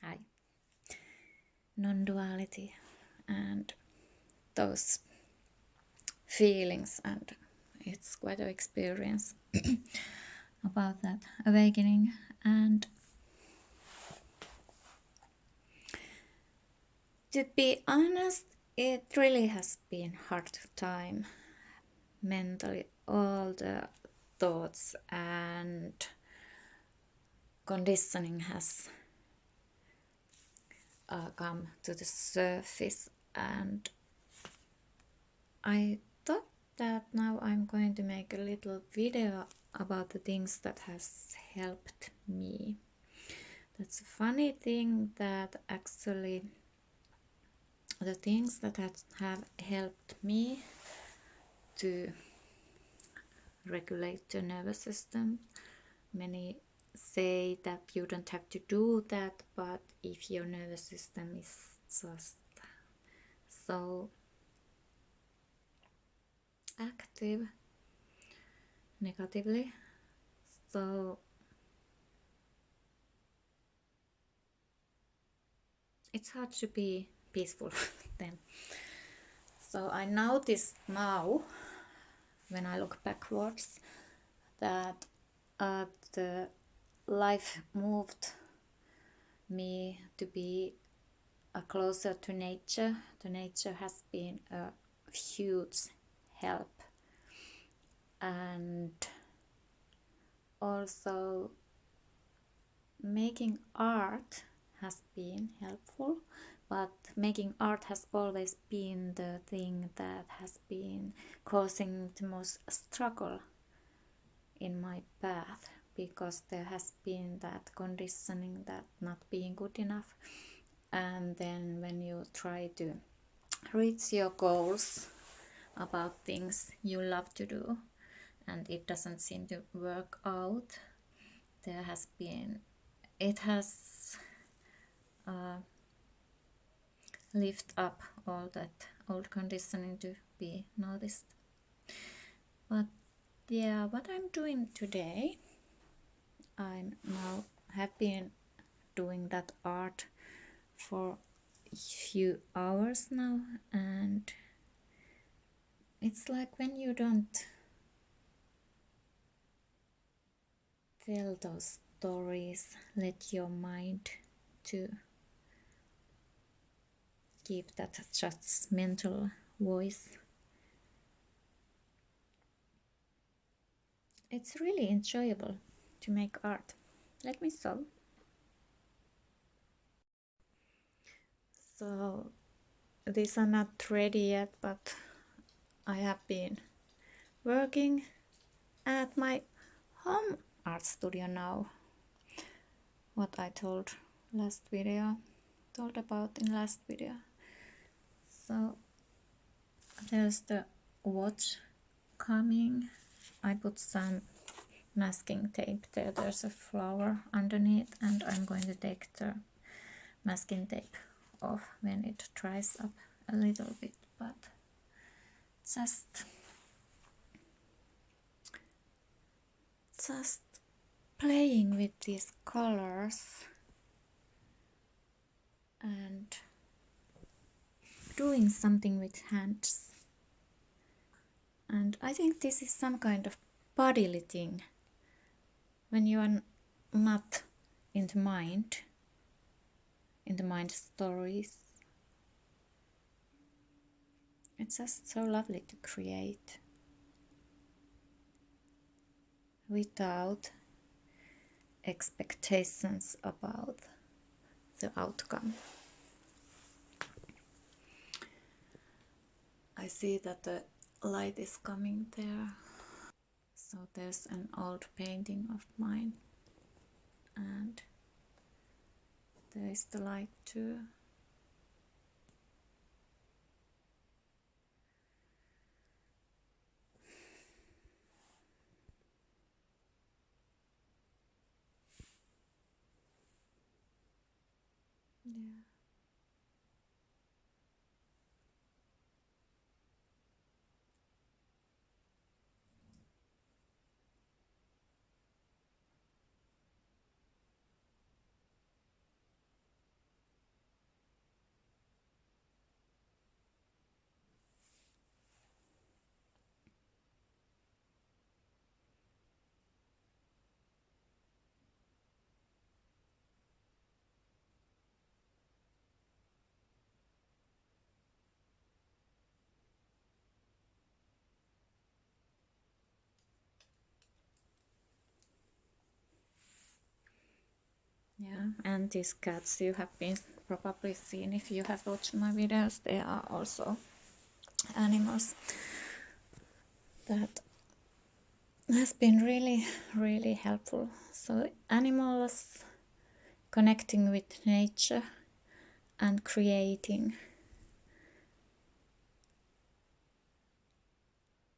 Hi. Non-duality and those feelings, and it's quite an experience about that awakening. And to be honest, it really has been hard time mentally. All the thoughts and conditioning has come to the surface, and I thought that now I'm going to make a little video about the things that has helped me. That's a funny thing that actually the things that have helped me to regulate the nervous system. Many say that you don't have to do that, but if your nervous system is just so active negatively, so it's hard to be peaceful then. So I noticed now when I look backwards that the life moved me to be closer to nature. The nature has been a huge help, and also making art has been helpful, but making art has always been the thing that has been causing the most struggle in my path, because there has been that conditioning that not being good enough. And then when you try to reach your goals about things you love to do and it doesn't seem to work out, it has lift up all that old conditioning to be noticed. But yeah, what I'm doing today, I'm now have been doing that art for a few hours now, and it's like when you don't tell those stories, let your mind to give that judgmental voice, it's really enjoyable to make art. Let me show. So these are not ready yet, but I have been working at my home art studio now. What I told about in last video. So there's the watch coming. I put some masking tape there. There's a flower underneath, and I'm going to take the masking tape off when it dries up a little bit, but just playing with these colors and doing something with hands. And I think this is some kind of bodily thing. When you are not in the mind stories, it's just so lovely to create without expectations about the outcome. I see that the light is coming there. So there's an old painting of mine, and there is the light too. Yeah. Yeah, and these cats you have been probably seen if you have watched my videos, they are also animals that has been really, really helpful. So animals connecting with nature and creating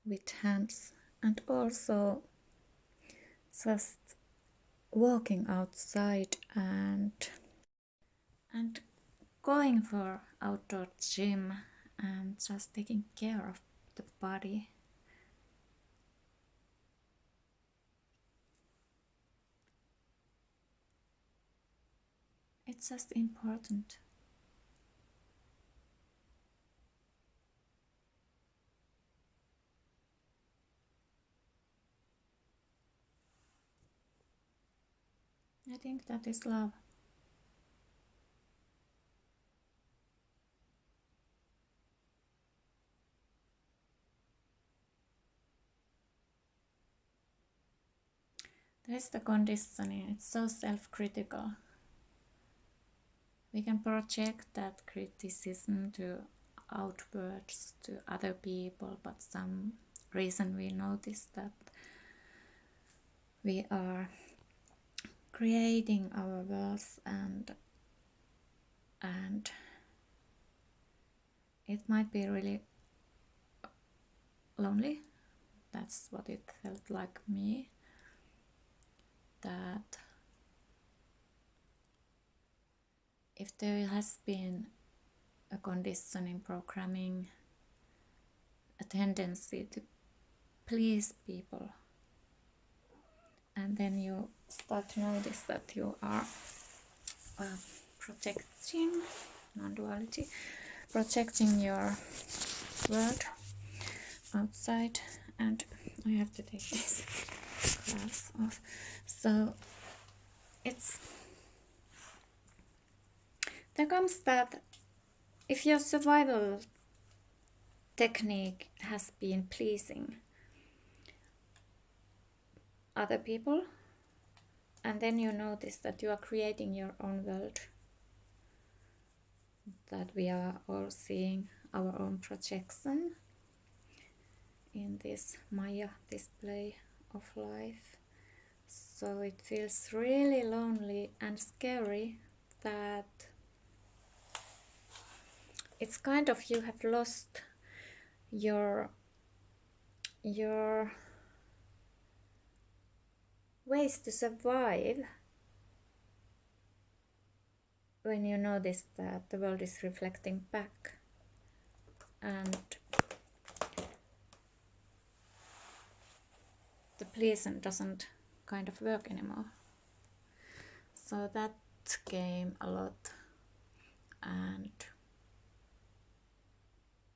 with hands, and also just walking outside and going for outdoor gym and just taking care of the body. It's just important. I think that is love. There's the conditioning, it's so self-critical. We can project that criticism to outwards to other people, but some reason we notice that we are creating our worlds and it might be really lonely. That's what it felt like me, that if there has been a conditioning programming, a tendency to please people, and then you start to notice that you are projecting non-duality, projecting your world outside, and I have to take this glass off. So there comes that if your survival technique has been pleasing other people, and then you notice that you are creating your own world, that we are all seeing our own projection in this Maya display of life. So it feels really lonely and scary that it's kind of you have lost your ways to survive when you notice that the world is reflecting back and the pleasing doesn't kind of work anymore. So that came a lot, and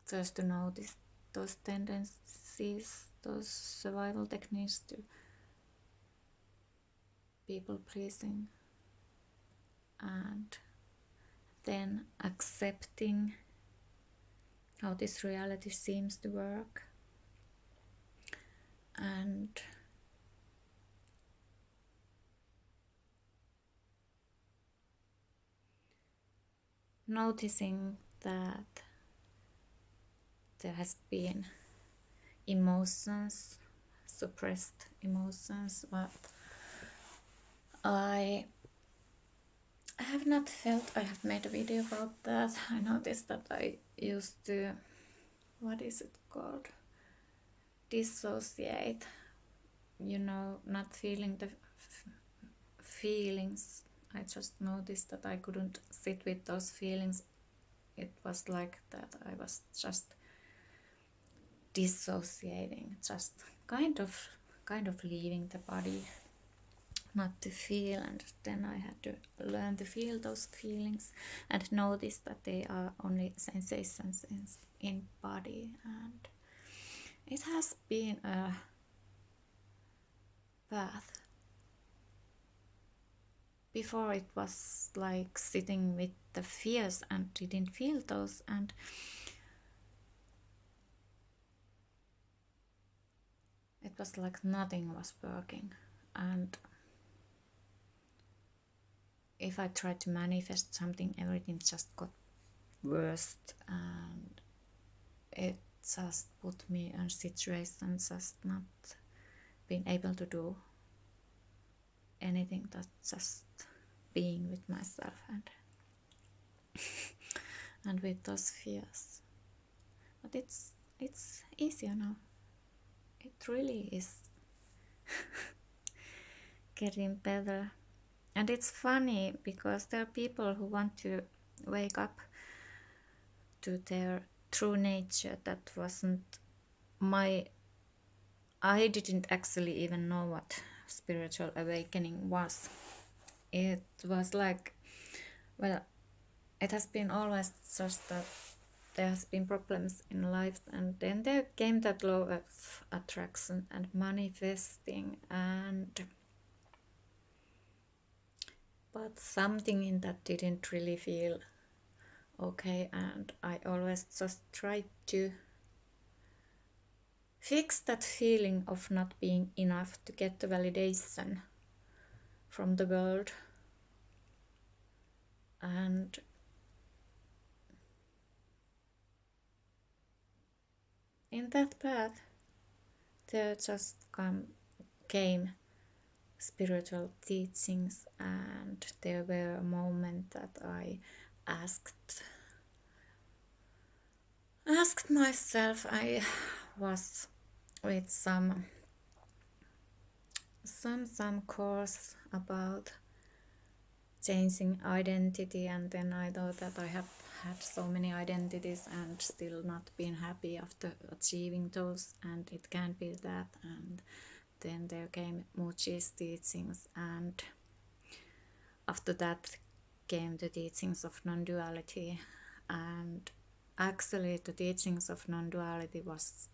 first to notice those tendencies, those survival techniques to people pleasing, and then accepting how this reality seems to work, and noticing that there has been emotions, suppressed emotions, but I have not felt. I have made a video about that. I noticed that I used to, what is it called? Dissociate, not feeling the feelings. I just noticed that I couldn't sit with those feelings. It was like that I was just dissociating, just kind of leaving the body, not to feel, and then I had to learn to feel those feelings and notice that they are only sensations in body. And it has been a path. Before it was like sitting with the fears and didn't feel those, and it was like nothing was working. And if I try to manifest something, everything just got worse, and it just put me in situations just not being able to do anything, but just being with myself and with those fears. But it's easier now. It really is getting better. And it's funny because there are people who want to wake up to their true nature. That wasn't I didn't actually even know what spiritual awakening was. It was like, well, it has been always just that there has been problems in life, and then there came that law of attraction and manifesting, but something in that didn't really feel okay, and I always just tried to fix that feeling of not being enough to get the validation from the world. And in that path there just came spiritual teachings, and there were a moment that I asked myself. I was with some course about changing identity, and then I thought that I have had so many identities and still not been happy after achieving those, and it can't be that. And then there came Muji's teachings, and after that came the teachings of non-duality. And actually the teachings of non-duality was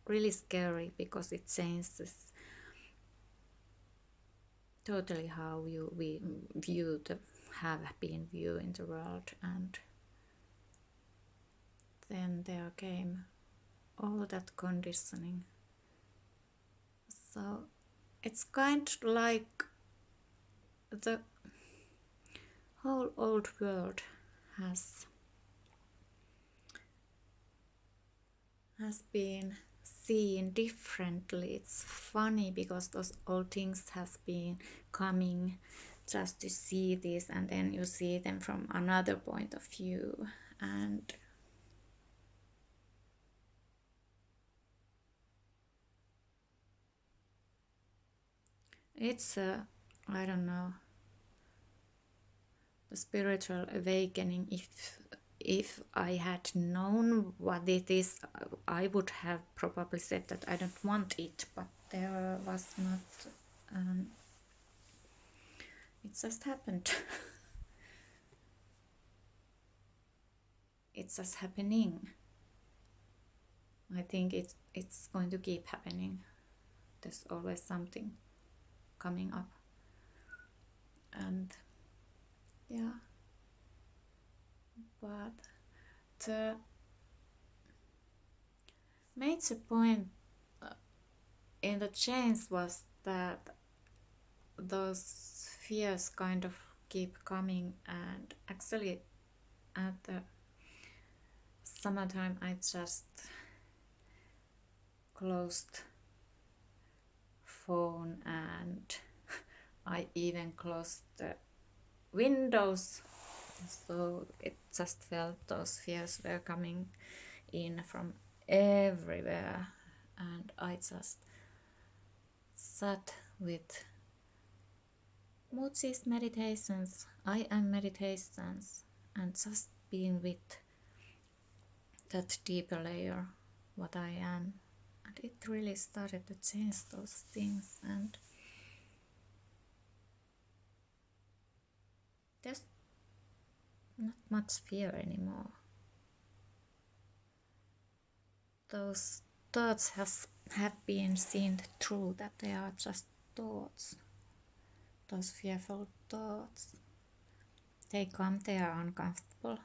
really scary because it changes totally how we view have been viewed in the world. And then there came all that conditioning. So it's kind of like the whole old world has been seen differently. It's funny because those old things has been coming just to see this, and then you see them from another point of view, and it's I don't know, the spiritual awakening. If I had known what it is, I would have probably said that I don't want it, but there was not. It just happened. It's just happening. I think it's going to keep happening. There's always something coming up, and yeah. But the major point in the change was that those fears kind of keep coming, and actually at the summertime I just closed phone, and I even closed the windows, so it just felt those fears were coming in from everywhere. And I just sat with Muji's meditations, I am meditations, and just being with that deeper layer, what I am. And it really started to change those things, and there's not much fear anymore. Those thoughts have been seen through, that they are just thoughts. Those fearful thoughts, they come, they are uncomfortable,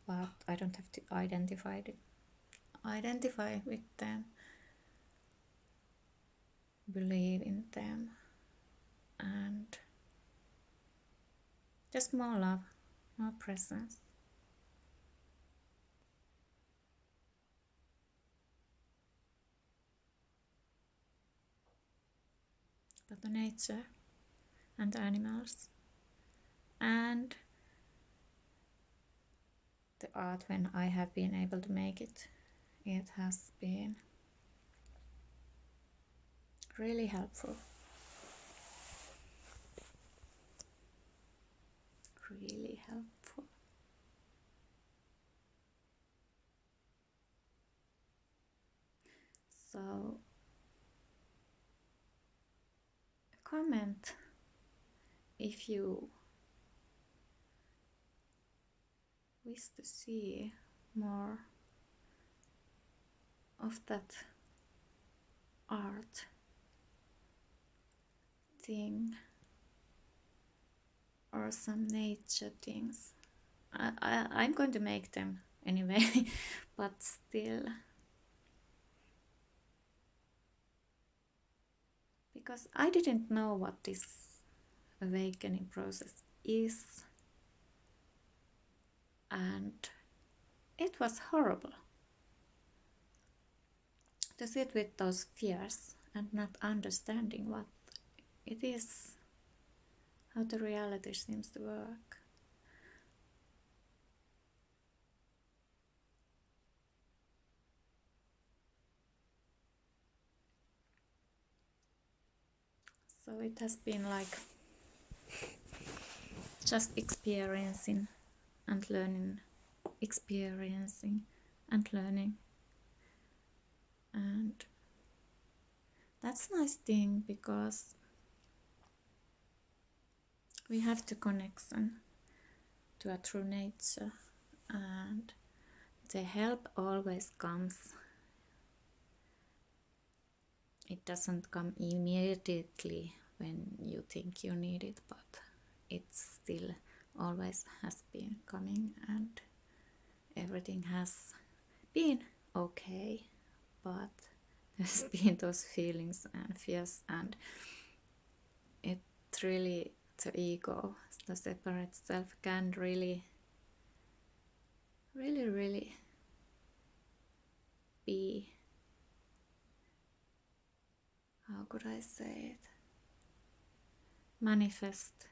but I don't have to identify with them, believe in them, and Just more love, more presence. But the nature and the animals and the art, when I have been able to make it, it has been really helpful. Really helpful. So, comment if you wish to see more of that art thing or some nature things. I'm going to make them anyway, but still, because I didn't know what this awakening process is, and it was horrible to sit with those fears and not understanding what it is, how the reality seems to work. So it has been like just experiencing and learning, experiencing and learning. And that's a nice thing, because we have the connection to a true nature, and the help always comes. It doesn't come immediately when you think you need it, but it still always has been coming, and everything has been okay, but there's been those feelings and fears, and it really, the ego, the separate self, can really be, how could I say it, manifest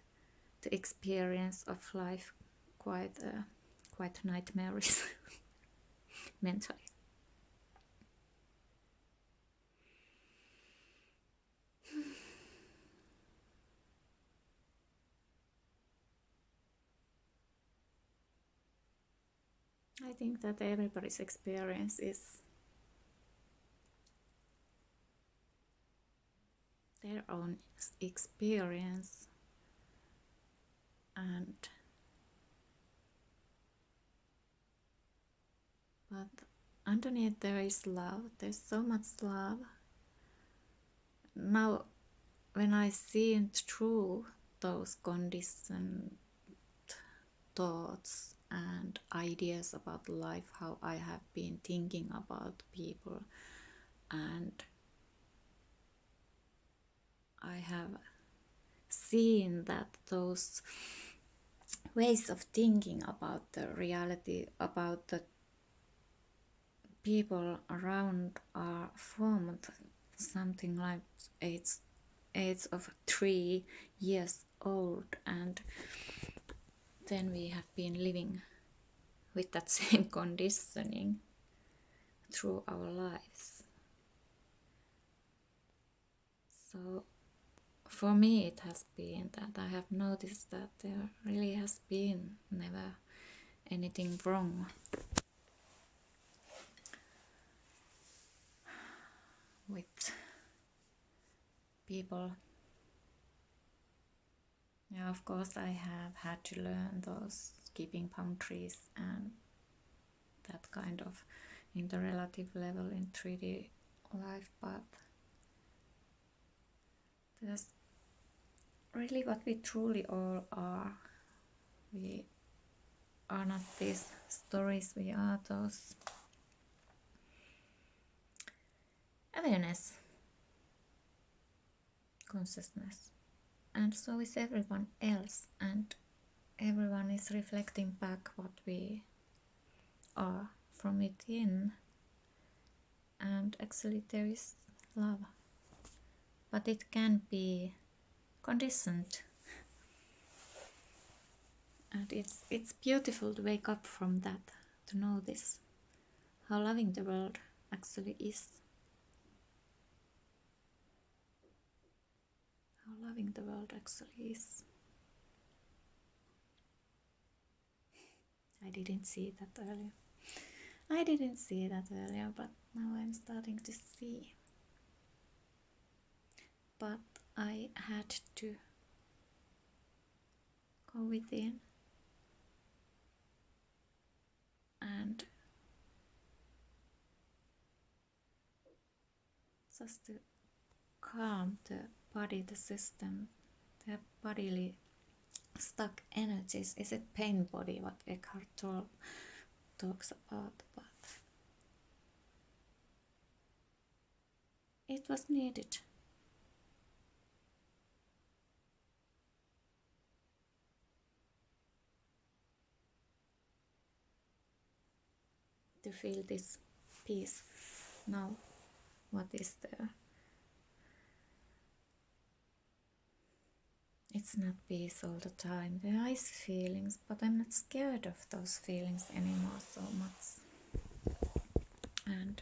the experience of life quite nightmarish mentally. I think that everybody's experience is their own experience, but underneath there is love. There's so much love. Now, when I see through those conditioned thoughts and ideas about life, how I have been thinking about people, and I have seen that those ways of thinking about the reality, about the people around, are formed something like age of 3 years old, and then we have been living with that same conditioning through our lives. So for me it has been that I have noticed that there really has been never anything wrong with people. Yeah, of course I have had to learn those keeping boundaries and that kind of in the relative level in 3D life, but that's really what we truly all are. We are not these stories, we are those awareness, consciousness, and so is everyone else. And everyone is reflecting back what we are from within, and actually there is love, but it can be conditioned, and it's beautiful to wake up from that, to know this, how loving the world actually is, how loving the world actually is. I didn't see that earlier. I didn't see that earlier, but now I'm starting to see. But I had to go within and just to calm the body, the system, the bodily stuck energies. Is it pain body, what Eckhart Tolle talks about? But it was needed. To feel this peace now, what is there? It's not peace all the time. There is feelings, but I'm not scared of those feelings anymore so much. And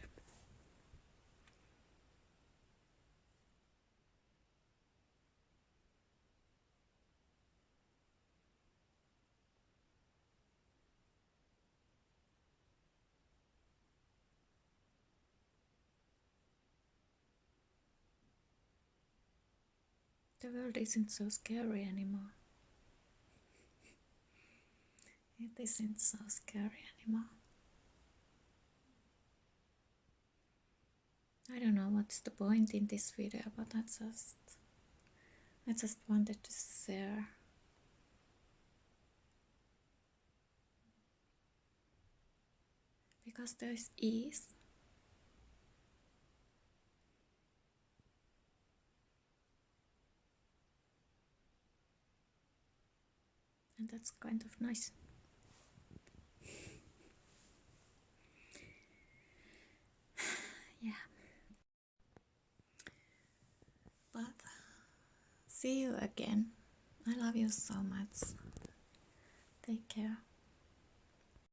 the world isn't so scary anymore. It isn't so scary anymore. I don't know what's the point in this video, but I just wanted to share. Because there is ease. And that's kind of nice. Yeah. But see you again. I love you so much. Take care.